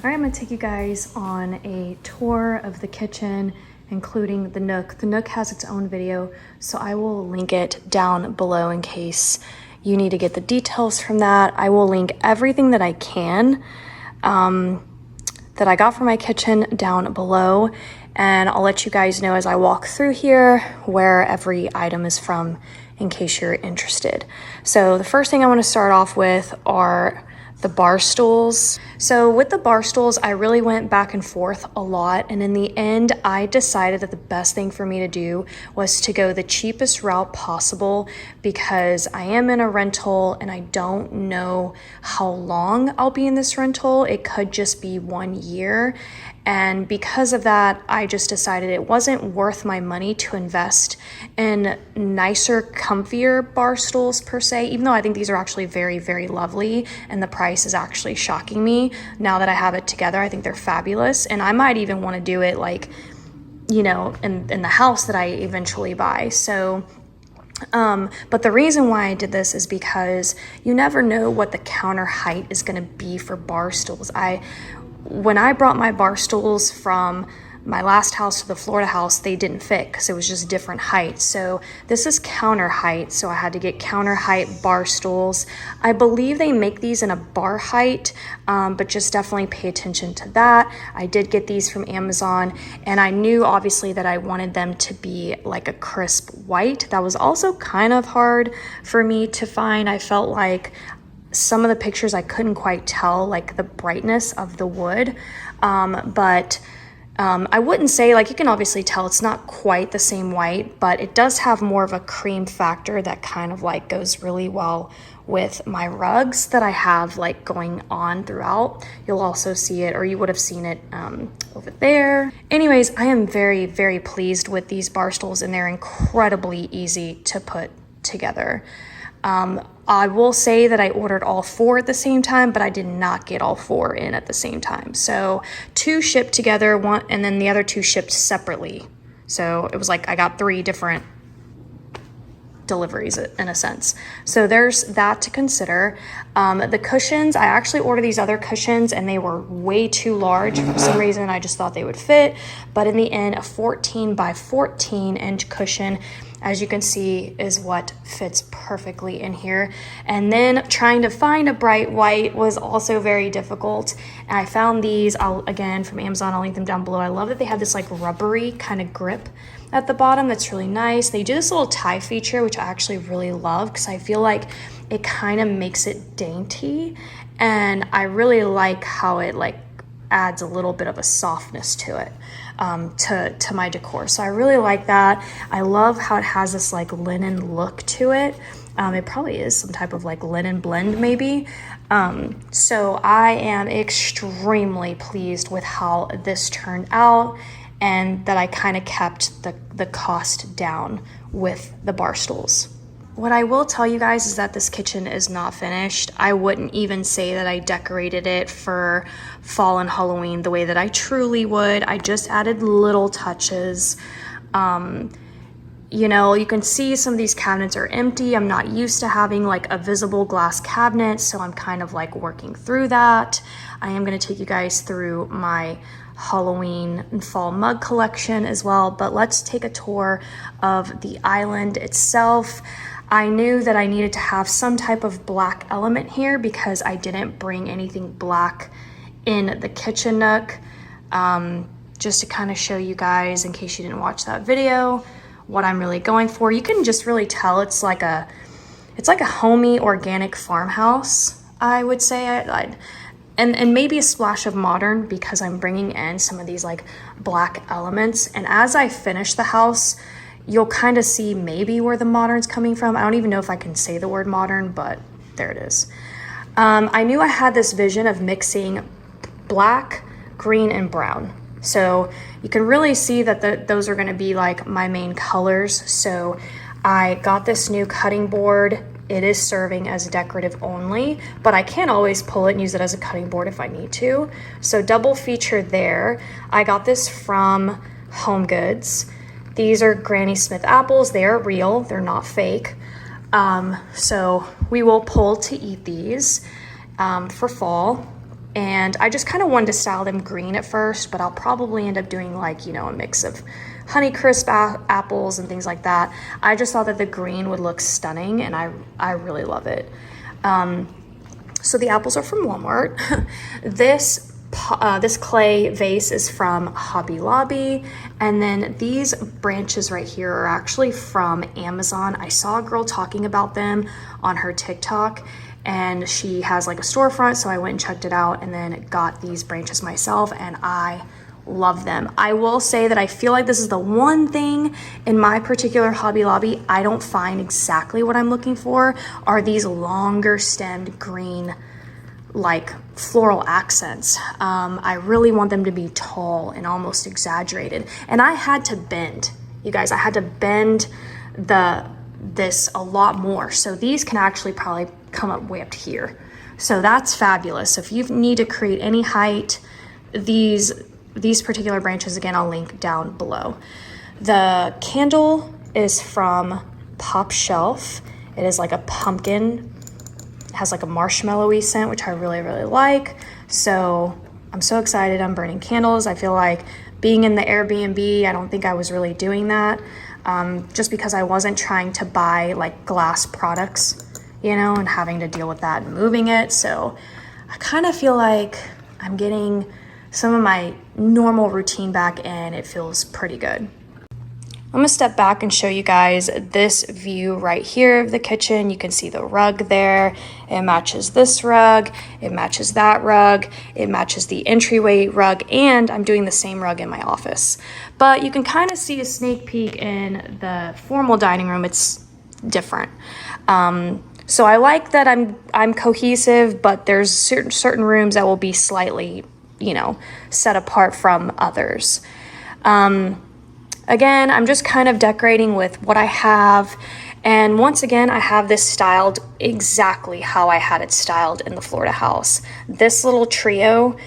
All right, I'm gonna take you guys on a tour of the kitchen, including the Nook. The Nook has its own video, so I will link it down below in case you need to get the details from that. I will link everything that I can that I got from my kitchen down below, and I'll let you guys know as I walk through here where every item is from in case you're interested. So the first thing I want to start off with are the bar stools. So with the bar stools, I really went back and forth a lot, and in the end I decided that the best thing for me to do was to go the cheapest route possible, because I am in a rental and I don't know how long I'll be in this rental. It could just be 1 year, and because of that I just decided it wasn't worth my money to invest in nicer, comfier bar stools per se, even though I think these are actually very, very lovely, and the price is actually shocking me now that I have it together. I think they're fabulous, and I might even want to do it like, you know, in the house that I eventually buy. So but the reason why I did this is because you never know what the counter height is going to be for bar stools. When I brought my bar stools from my last house to the Florida house, they didn't fit because it was just different heights. So this is counter height, so I had to get counter height bar stools. I believe they make these in a bar height, but just definitely pay attention to that. I did get these from Amazon, and I knew obviously that I wanted them to be like a crisp white. That was also kind of hard for me to find. I felt like some of the pictures I couldn't quite tell like the brightness of the wood, but I wouldn't say, like, you can obviously tell it's not quite the same white, but it does have more of a cream factor that kind of like goes really well with my rugs that I have like going on throughout. You'll also see it, or you would have seen it over there. Anyways, I am very, very pleased with these bar stools, and they're incredibly easy to put together. I will say that I ordered all 4 at the same time, but I did not get all 4 in at the same time. So 2 shipped together, one, and then the other 2 shipped separately. So it was like I got 3 different deliveries in a sense. So there's that to consider. The cushions, I actually ordered these other cushions and they were way too large. For some reason, I just thought they would fit. But in the end, a 14 by 14 inch cushion, as you can see, is what fits perfectly in here. And then trying to find a bright white was also very difficult. And I found these, again, from Amazon. I'll link them down below. I love that they have this like rubbery kind of grip at the bottom. That's really nice. They do this little tie feature, which I actually really love because I feel like it kind of makes it dainty. And I really like how it like adds a little bit of a softness to it. To my decor. So I really like that. I love how it has this like linen look to it. It probably is some type of like linen blend maybe. So I am extremely pleased with how this turned out, and that I kind of kept the cost down with the bar stools. What I will tell you guys is that this kitchen is not finished. I wouldn't even say that I decorated it for fall and Halloween the way that I truly would. I just added little touches. You know, you can see some of these cabinets are empty. I'm not used to having like a visible glass cabinet, so I'm kind of like working through that. I am going to take you guys through my Halloween and fall mug collection as well, but let's take a tour of the island itself. I knew that I needed to have some type of black element here because I didn't bring anything black in the kitchen nook. Just to kind of show you guys, in case you didn't watch that video, what I'm really going for. You can just really tell it's like a homey organic farmhouse, I would say. And maybe a splash of modern because I'm bringing in some of these like black elements. And as I finish the house, you'll kind of see maybe where the modern's coming from. I don't even know if I can say the word modern, but there it is. I knew I had this vision of mixing black, green, and brown. So you can really see that those are going to be like my main colors. So I got this new cutting board. It is serving as decorative only, but I can always pull it and use it as a cutting board if I need to. So double feature there. I got this from HomeGoods. These are Granny Smith apples. They are real, they're not fake. So we will pull to eat these for fall. And I just kind of wanted to style them green at first, but I'll probably end up doing like, you know, a mix of Honeycrisp apples and things like that. I just thought that the green would look stunning, and I really love it. So the apples are from Walmart. This clay vase is from Hobby Lobby, and then these branches right here are actually from Amazon. I saw a girl talking about them on her TikTok, and she has like a storefront, so I went and checked it out and then got these branches myself, and I love them. I will say that I feel like this is the one thing in my particular Hobby Lobby I don't find exactly what I'm looking for, are these longer stemmed green like floral accents. I really want them to be tall and almost exaggerated. And I had to bend, you guys, I had to bend this a lot more. So these can actually probably come up way up to here. So that's fabulous. So if you need to create any height, these particular branches, again, I'll link down below. The candle is from Pop Shelf. It is like a pumpkin. It has like a marshmallowy scent, which I really, really like. So I'm so excited. I'm burning candles. I feel like being in the Airbnb, I don't think I was really doing that, just because I wasn't trying to buy like glass products, you know, and having to deal with that and moving it. So I kind of feel like I'm getting some of my normal routine back, and it feels pretty good. I'm gonna step back and show you guys this view right here of the kitchen. You can see the rug there. It matches this rug, it matches that rug, it matches the entryway rug, and I'm doing the same rug in my office. But you can kind of see a sneak peek in the formal dining room. It's different. So I like that I'm cohesive, but there's certain rooms that will be slightly, you know, set apart from others. Again, I'm just kind of decorating with what I have. And once again, I have this styled exactly how I had it styled in the Florida house. This little trio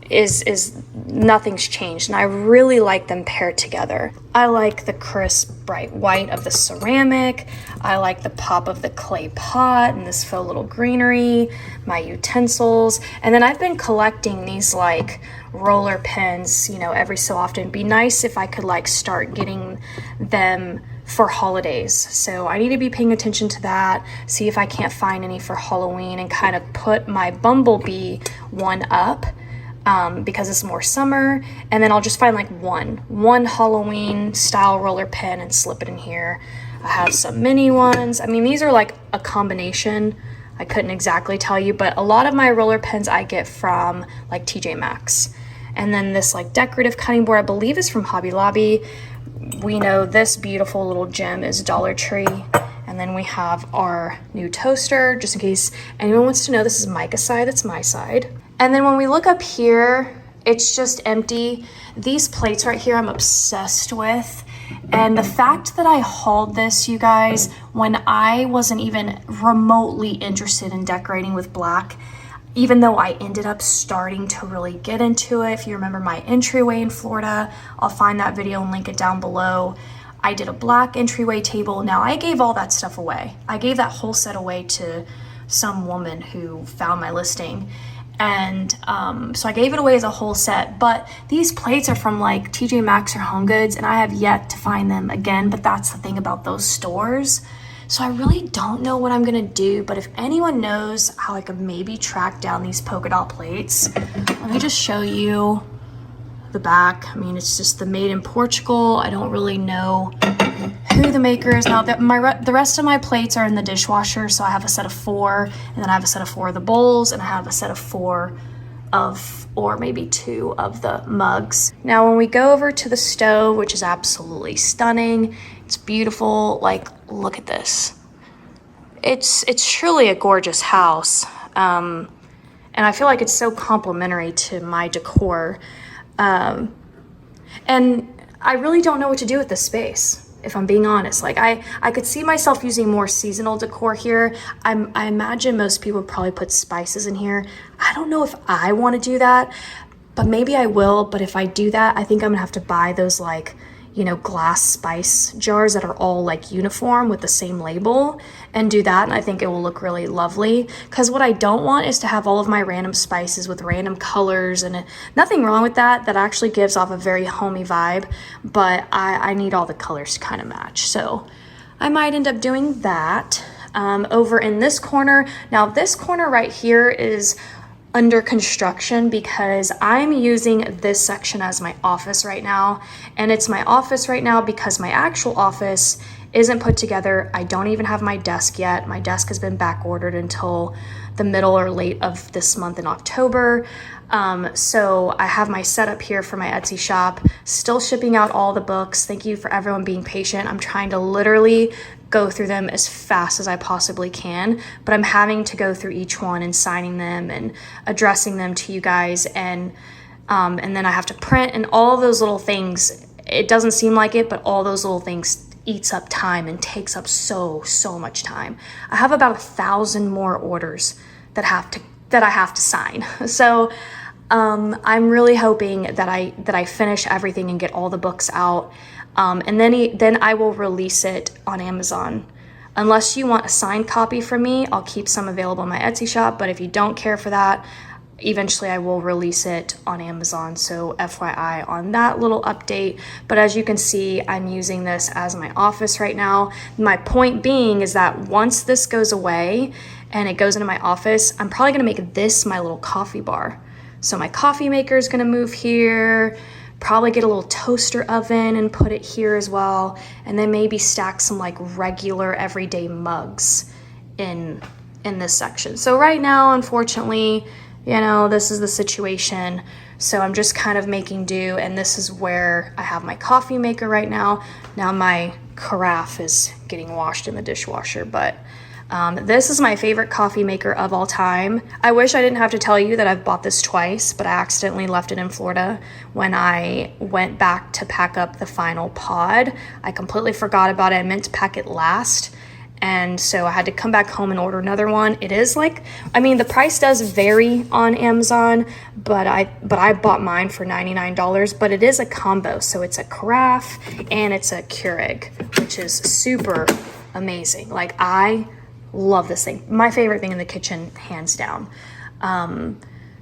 is nothing's changed, and I really like them paired together. I like the crisp bright white of the ceramic. I like the pop of the clay pot and this faux little greenery, my utensils. And then I've been collecting these like roller pins, you know, every so often. It'd be nice if I could like start getting them for holidays. So I need to be paying attention to that, see if I can't find any for Halloween, and kind of put my bumblebee one up, because it's more summer. And then I'll just find like one Halloween style roller pin and slip it in here. I have some mini ones. I mean, these are like a combination. I couldn't exactly tell you, but a lot of my roller pins I get from like TJ Maxx. And then this like decorative cutting board, I believe, is from Hobby Lobby. We know this beautiful little gem is Dollar Tree. And then we have our new toaster, just in case anyone wants to know, this is Micah's side, that's my side. And then when we look up here, it's just empty. These plates right here I'm obsessed with. And the fact that I hauled this, you guys, when I wasn't even remotely interested in decorating with black, even though I ended up starting to really get into it. If you remember my entryway in Florida, I'll find that video and link it down below. I did a black entryway table. Now I gave all that stuff away. I gave that whole set away to some woman who found my listing. And so I gave it away as a whole set, but these plates are from like TJ Maxx or Home Goods, and I have yet to find them again. But that's the thing about those stores. So I really don't know what I'm gonna do, but if anyone knows how I could maybe track down these polka dot plates, let me just show you the back. I mean, it's just the made in Portugal. I don't really know who the maker is. Now, the rest of my plates are in the dishwasher, so I have a set of 4, and then I have a set of 4 of the bowls, and I have a set of 4 of, or maybe 2 of the mugs. Now, when we go over to the stove, which is absolutely stunning, it's beautiful. Like, look at this. It's truly a gorgeous house, and I feel like it's so complimentary to my decor. And I really don't know what to do with this space, if I'm being honest. Like I could see myself using more seasonal decor here. I imagine most people would probably put spices in here. I don't know if I want to do that, but maybe I will. But if I do that, I think I'm gonna have to buy those, like, you know, glass spice jars that are all like uniform with the same label, and do that, and I think it will look really lovely. Because what I don't want is to have all of my random spices with random colors, and nothing wrong with that. That actually gives off a very homey vibe, but I need all the colors to kind of match. So I might end up doing that. Over in this corner, now this corner right here is under construction because I'm using this section as my office right now, and it's my office right now because my actual office isn't put together. I don't even have my desk yet. My desk has been back ordered until the middle or late of this month in October. So I have my setup here for my Etsy shop, still shipping out all the books. Thank you for everyone being patient. I'm trying to literally go through them as fast as I possibly can, but I'm having to go through each one and signing them and addressing them to you guys, and then I have to print, and all of those little things, it doesn't seem like it, but all those little things eats up time and takes up so much time. I have about 1,000 more orders that I have to sign. So I'm really hoping that I finish everything and get all the books out. And then I will release it on Amazon. Unless you want a signed copy from me, I'll keep some available in my Etsy shop. But if you don't care for that, eventually I will release it on Amazon. So FYI on that little update. But as you can see, I'm using this as my office right now. My point being is that once this goes away and it goes into my office, I'm probably gonna make this my little coffee bar. So my coffee maker is gonna move here. Probably get a little toaster oven and put it here as well, and then maybe stack some like regular everyday mugs in this section. So right now, unfortunately, you know, this is the situation. So I'm just kind of making do, and this is where I have my coffee maker right now. Now my carafe is getting washed in the dishwasher, but this is my favorite coffee maker of all time. I wish I didn't have to tell you that I've bought this twice, but I accidentally left it in Florida when I went back to pack up the final pod. I completely forgot about it. I meant to pack it last, and so I had to come back home and order another one. It is like, I mean, the price does vary on Amazon, but I bought mine for $99, but it is a combo. So it's a carafe and it's a Keurig, which is super amazing. Like, I love this thing. My favorite thing in the kitchen, hands down.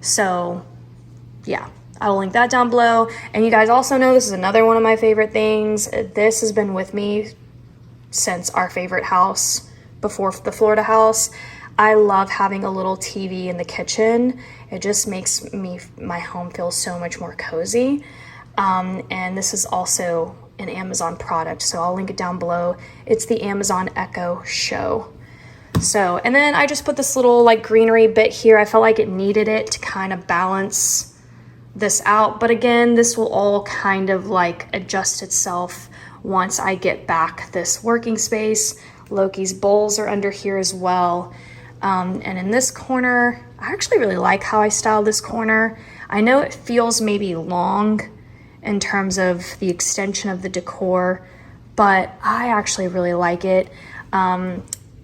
So yeah, I will link that down below. And you guys also know this is another one of my favorite things. This has been with me since our favorite house, before the Florida house. I love having a little TV in the kitchen. It just makes my home feel so much more cozy. And this is also an Amazon product, so I'll link it down below. It's the Amazon Echo Show. So, and then I just put this little like greenery bit here. I felt like it needed it to kind of balance this out. But again, this will all kind of like adjust itself once I get back this working space. Loki's bowls are under here as well. And in this corner, I actually really like how I styled this corner. I know it feels maybe long in terms of the extension of the decor, but I actually really like it.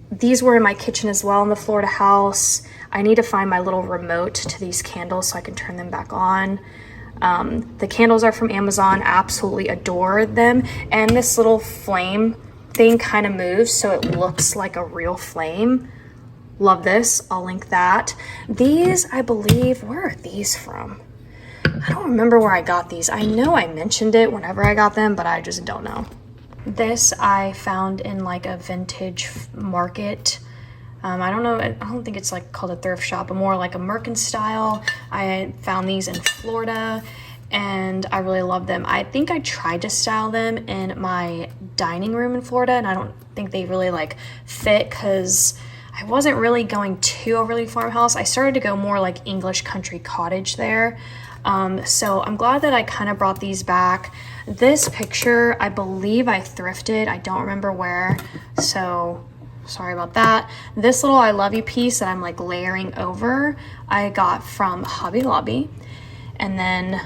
These were in my kitchen as well in the Florida house. I need to find my little remote to these candles so I can turn them back on. The candles are from Amazon. Absolutely adore them. And this little flame thing kind of moves so it looks like a real flame. Love this. I'll link that. These, I believe, where are these from? I don't remember where I got these. I know I mentioned it whenever I got them, but I just don't know. This I found in like a vintage market. I don't know, I don't think it's like called a thrift shop, but more like a merchant style. I found these in Florida and I really love them. I think I tried to style them in my dining room in Florida, and I don't think they really like fit because I wasn't really going too overly farmhouse. I started to go more like English country cottage there. So I'm glad that I kind of brought these back. This picture, I believe I thrifted. I don't remember where, so sorry about that. This little I love you piece that I'm like layering over, I got from Hobby Lobby. And then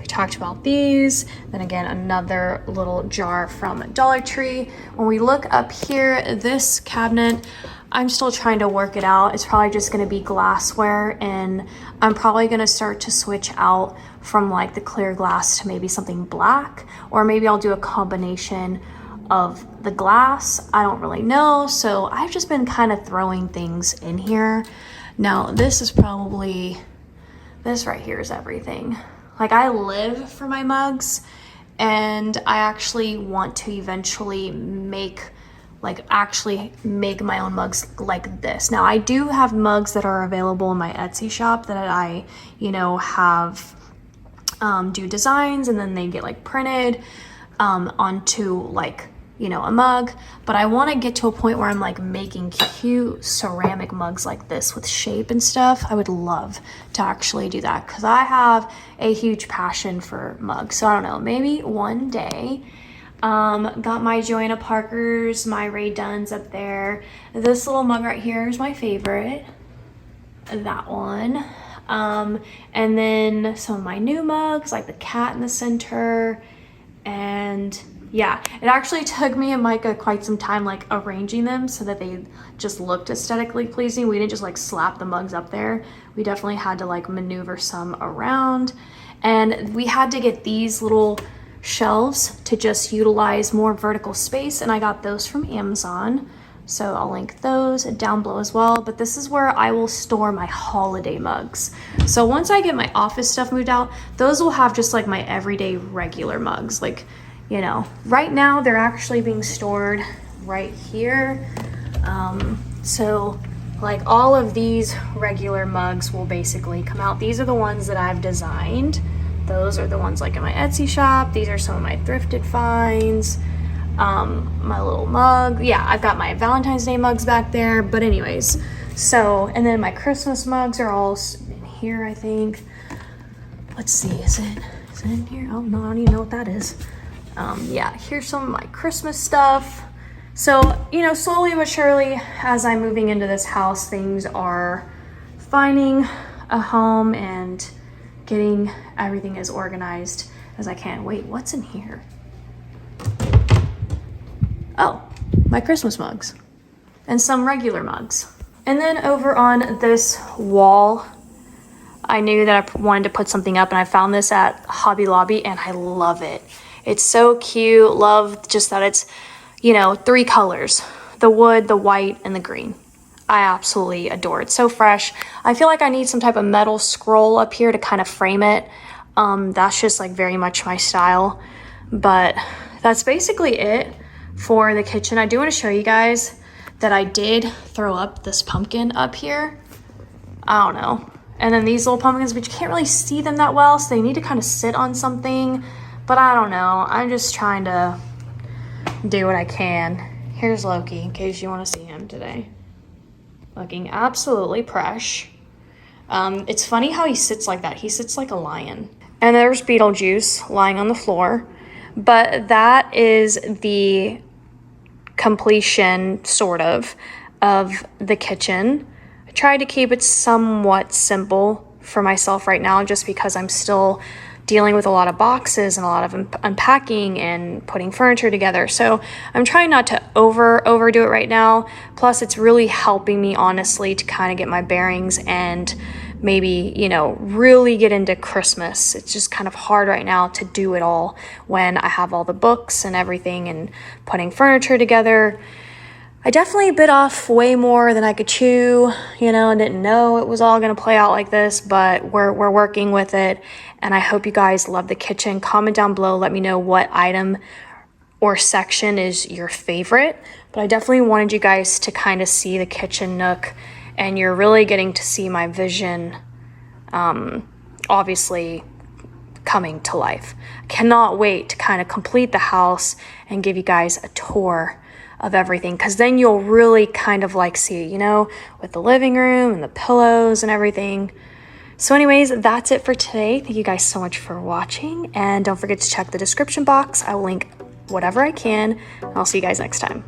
We talked about these. Then again, another little jar from Dollar Tree. When we look up here, this cabinet, I'm still trying to work it out. It's probably just gonna be glassware, and I'm probably gonna start to switch out from like the clear glass to maybe something black, or maybe I'll do a combination of the glass. I don't really know. So I've just been kind of throwing things in here. Now this is probably, this right here is everything. Like I live for my mugs, and I actually want to eventually actually make my own mugs like this. Now I do have mugs that are available in my Etsy shop that I, have do designs, and then they get like printed onto like, a mug. But I want to get to a point where I'm like making cute ceramic mugs like this with shape and stuff. I would love to actually do that because I have a huge passion for mugs. So I don't know, maybe one day. Got my Joanna Parkers, my Ray Dunns up there. This little mug right here is my favorite. That one. And then some of my new mugs, like the cat in the center. And yeah, it actually took me and Micah quite some time like arranging them so that they just looked aesthetically pleasing. We didn't just like slap the mugs up there. We definitely had to like maneuver some around. And we had to get these little shelves to just utilize more vertical space, and I got those from Amazon, so I'll link those down below as well. But this is where I will store my holiday mugs. So once I get my office stuff moved out, those will have just like my everyday regular mugs. Like, right now they're actually being stored right here. So like all of these regular mugs will basically come out. These are the ones that I've designed. Those are the ones like in my Etsy shop. These are some of my thrifted finds. My little mug. Yeah, I've got my Valentine's Day mugs back there. But anyways, so, and then my Christmas mugs are all in here, I think. Let's see, is it in here? Oh no, I don't even know what that is. Yeah, here's some of my Christmas stuff. So, slowly but surely, as I'm moving into this house, things are finding a home and getting everything as organized as I can. Wait, what's in here? Oh, my Christmas mugs and some regular mugs. And then over on this wall, I knew that I wanted to put something up, and I found this at Hobby Lobby, and I love it. It's so cute. Love just that it's, 3 colors, the wood, the white, and the green. I absolutely adore it. So fresh. I feel like I need some type of metal scroll up here to kind of frame it. That's just like very much my style. But that's basically it for the kitchen. I do want to show you guys that I did throw up this pumpkin up here. I don't know. And then these little pumpkins, but you can't really see them that well, so they need to kind of sit on something. But I don't know. I'm just trying to do what I can. Here's Loki, in case you want to see him today. Looking absolutely fresh. It's funny how he sits like that. He sits like a lion. And there's Beetlejuice lying on the floor. But that is the completion, sort of the kitchen. I tried to keep it somewhat simple for myself right now, just because I'm still dealing with a lot of boxes and a lot of unpacking and putting furniture together. So I'm trying not to overdo it right now. Plus it's really helping me, honestly, to kind of get my bearings and maybe, really get into Christmas. It's just kind of hard right now to do it all when I have all the books and everything and putting furniture together. I definitely bit off way more than I could chew, and didn't know it was all going to play out like this, but we're working with it. And I hope you guys love the kitchen. Comment down below. Let me know what item or section is your favorite. But I definitely wanted you guys to kind of see the kitchen nook, and you're really getting to see my vision, obviously, coming to life. I cannot wait to kind of complete the house and give you guys a tour of everything, because then you'll really kind of like see it, with the living room and the pillows and everything. So anyways, that's it for today. Thank you guys so much for watching, and don't forget to check the description box. I will link whatever I can, and I'll see you guys next time.